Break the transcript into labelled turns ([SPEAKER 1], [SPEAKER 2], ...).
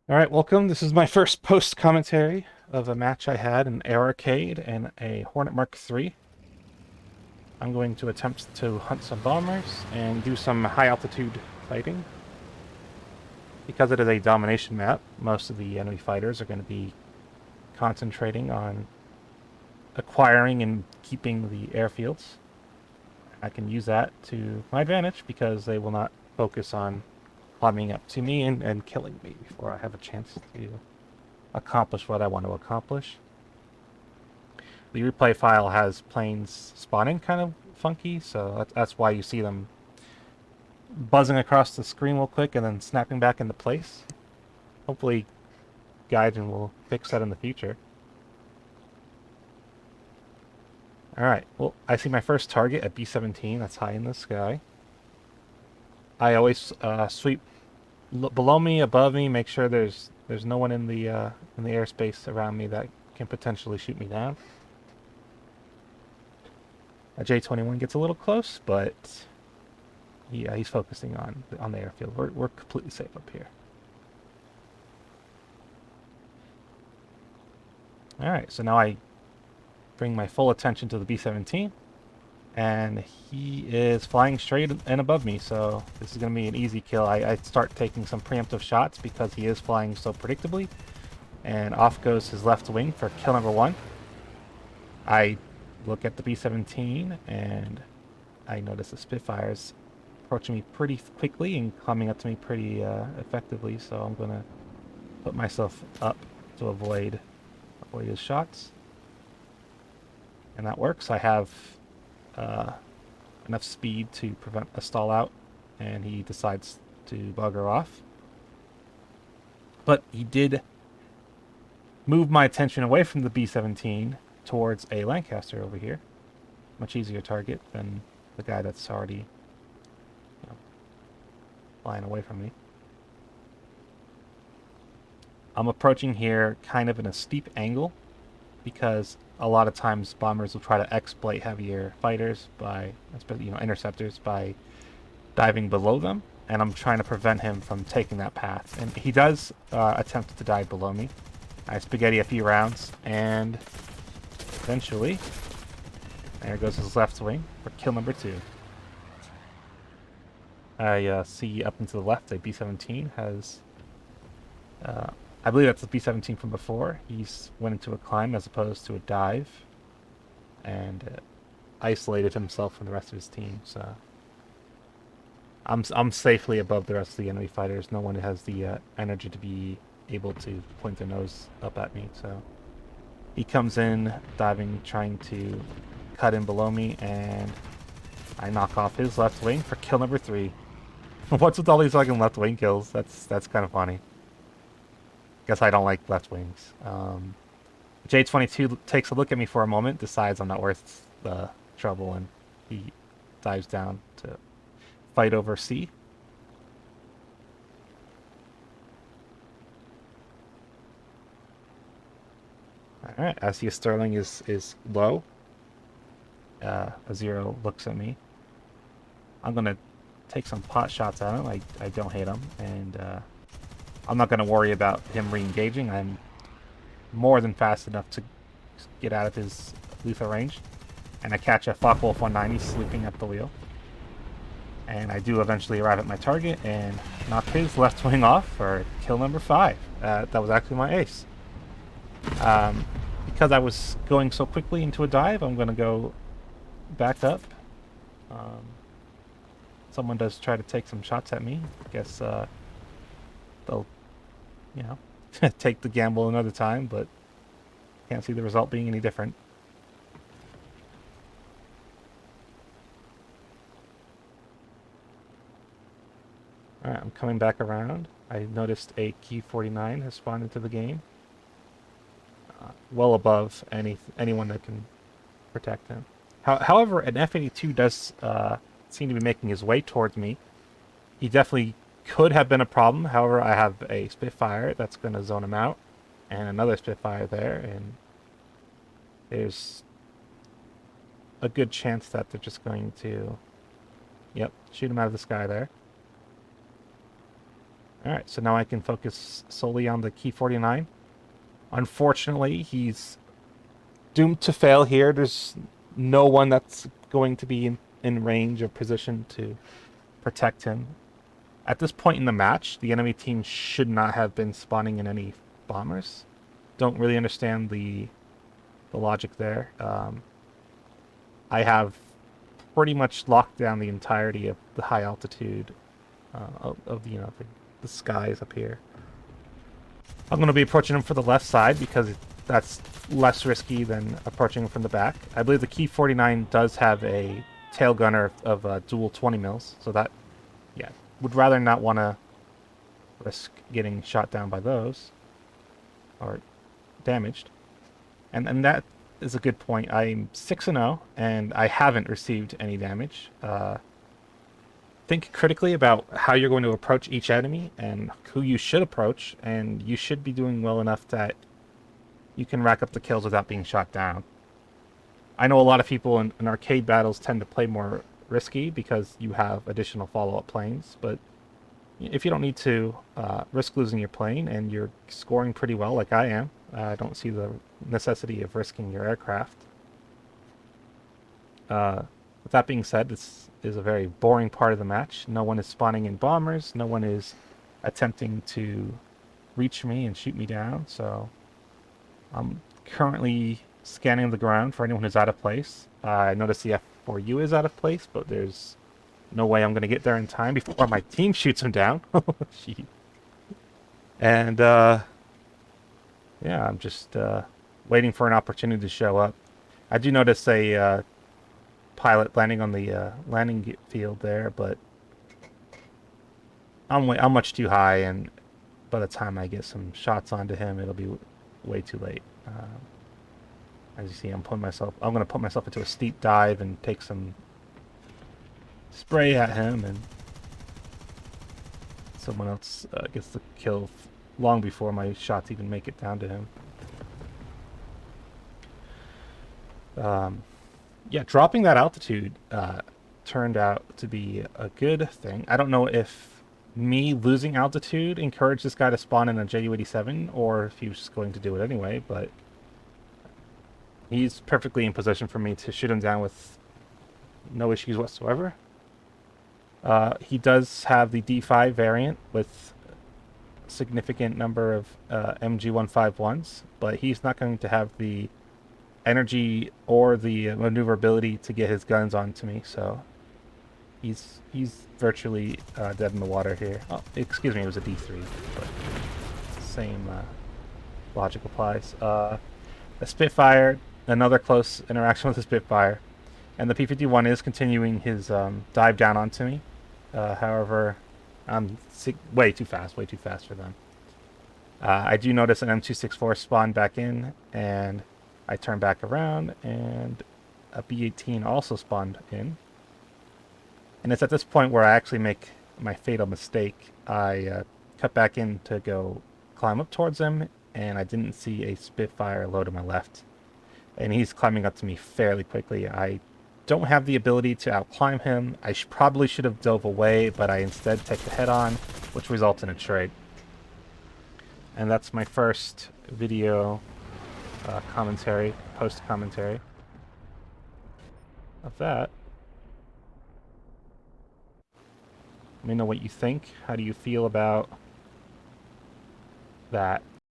[SPEAKER 1] All right, welcome. This is my first post commentary of a match I had in Air Arcade and a Hornet Mark III. I'm going to attempt to hunt some bombers and do some high altitude fighting. Because it is a domination map, most of the enemy fighters are going to be concentrating on acquiring and keeping the airfields. I can use that to my advantage because they will not focus on climbing up to me and killing me before I have a chance to accomplish what I want to accomplish. The replay file has planes spawning kind of funky, so that's why you see them buzzing across the screen real quick and then snapping back into place. Hopefully, Gaijin will fix that in the future. Alright, well, I see my first target at B-17. That's high in the sky. I always sweep below me, above me, make sure there's no one in the airspace around me that can potentially shoot me down. A J-21 gets a little close, but yeah, he's focusing on the airfield. We're completely safe up here. All right, so now I bring my full attention to the B-17, and he is flying straight and above me. So this is going to be an easy kill. I start taking some preemptive shots because he is flying so predictably, and off goes his left wing for kill number one. I look at the B-17 and I notice the Spitfires approaching me pretty quickly and coming up to me pretty effectively. So I'm gonna put myself up to avoid his shots, and that works. I have uh, enough speed to prevent a stall out, and he decides to bugger off. But he did move my attention away from the B-17 towards a Lancaster over here. Much easier target than the guy that's already, flying away from me. I'm approaching here kind of in a steep angle because a lot of times bombers will try to exploit heavier fighters by, interceptors by diving below them, and I'm trying to prevent him from taking that path. And he does attempt to dive below me. I spaghetti a few rounds, and eventually, there goes his left wing for kill number two. I see up and to the left a B-17 has, uh, I believe that's the B-17 from before. He's went into a climb as opposed to a dive, and isolated himself from the rest of his team. So I'm safely above the rest of the enemy fighters. No one has the energy to be able to point their nose up at me. So he comes in diving, trying to cut in below me, and I knock off his left wing for kill number three. What's with all these fucking left wing kills? That's kind of funny. Guess I don't like left wings. J22 takes a look at me for a moment, decides I'm not worth the trouble, and he dives down to fight over C. All right, I see a Sterling is low. A zero looks at me. I'm gonna take some pot shots at him. I don't hit him, and I'm not gonna worry about him re-engaging. I'm more than fast enough to get out of his lethal range, and I catch a Focke-Wulf 190 sleeping at the wheel. And I do eventually arrive at my target and knock his left wing off for kill number five. That was actually my ace. Because I was going so quickly into a dive, I'm going to go back up. Um, Someone does try to take some shots at me. I guess they'll, you know, take the gamble another time, but can't see the result being any different. Alright, I'm coming back around. I noticed a Q-49 has spawned into the game. Well above anyone that can protect him. However, an F-82 does seem to be making his way towards me. He definitely could have been a problem. However, I have a Spitfire that's going to zone him out, and another Spitfire there, and there's a good chance that they're just going to, yep, shoot him out of the sky there. Alright, so now I can focus solely on the Key 49. Unfortunately, he's doomed to fail here. There's no one that's going to be in range or position to protect him. At this point in the match, the enemy team should not have been spawning in any bombers. Don't really understand the logic there. I have pretty much locked down the entirety of the high altitude of the skies up here. I'm going to be approaching him from the left side because that's less risky than approaching him from the back. I believe the Key 49 does have a tail gunner of dual 20 mils, so that, yeah, would rather not want to risk getting shot down by those or damaged. And that is a good point. I'm 6-0 and I haven't received any damage. Think critically about how you're going to approach each enemy and who you should approach, and you should be doing well enough that you can rack up the kills without being shot down. I know a lot of people in arcade battles tend to play more risky because you have additional follow-up planes, but if you don't need to risk losing your plane and you're scoring pretty well like I am, I don't see the necessity of risking your aircraft. With that being said, this is a very boring part of the match. No one is spawning in bombers. No one is attempting to reach me and shoot me down. So I'm currently scanning the ground for anyone who's out of place. I notice the F4U is out of place, but there's no way I'm going to get there in time before my team shoots him down. And yeah, I'm just waiting for an opportunity to show up. I do notice a pilot landing on the landing field there, but I'm much too high, and by the time I get some shots onto him, it'll be way too late. As you see, I'm going to put myself into a steep dive and take some spray at him, and someone else gets the kill long before my shots even make it down to him. Yeah, dropping that altitude turned out to be a good thing. I don't know if me losing altitude encouraged this guy to spawn in a Ju-87 or if he was just going to do it anyway, but he's perfectly in position for me to shoot him down with no issues whatsoever. He does have the D5 variant with a significant number of MG151s, but he's not going to have the energy or the maneuverability to get his guns onto me, so he's virtually dead in the water here. Oh, excuse me, it was a D3, but same logic applies. A Spitfire, another close interaction with the Spitfire, and the P-51 is continuing his dive down onto me. However, I'm way too fast for them. I do notice an M264 spawn back in, and I turn back around, and a B-18 also spawned in. And it's at this point where I actually make my fatal mistake. I cut back in to go climb up towards him, and I didn't see a Spitfire low to my left. And he's climbing up to me fairly quickly. I don't have the ability to outclimb him. I probably should have dove away, but I instead take the head-on, which results in a trade. And that's my first video commentary, post-commentary of that. Let me know what you think. How do you feel about that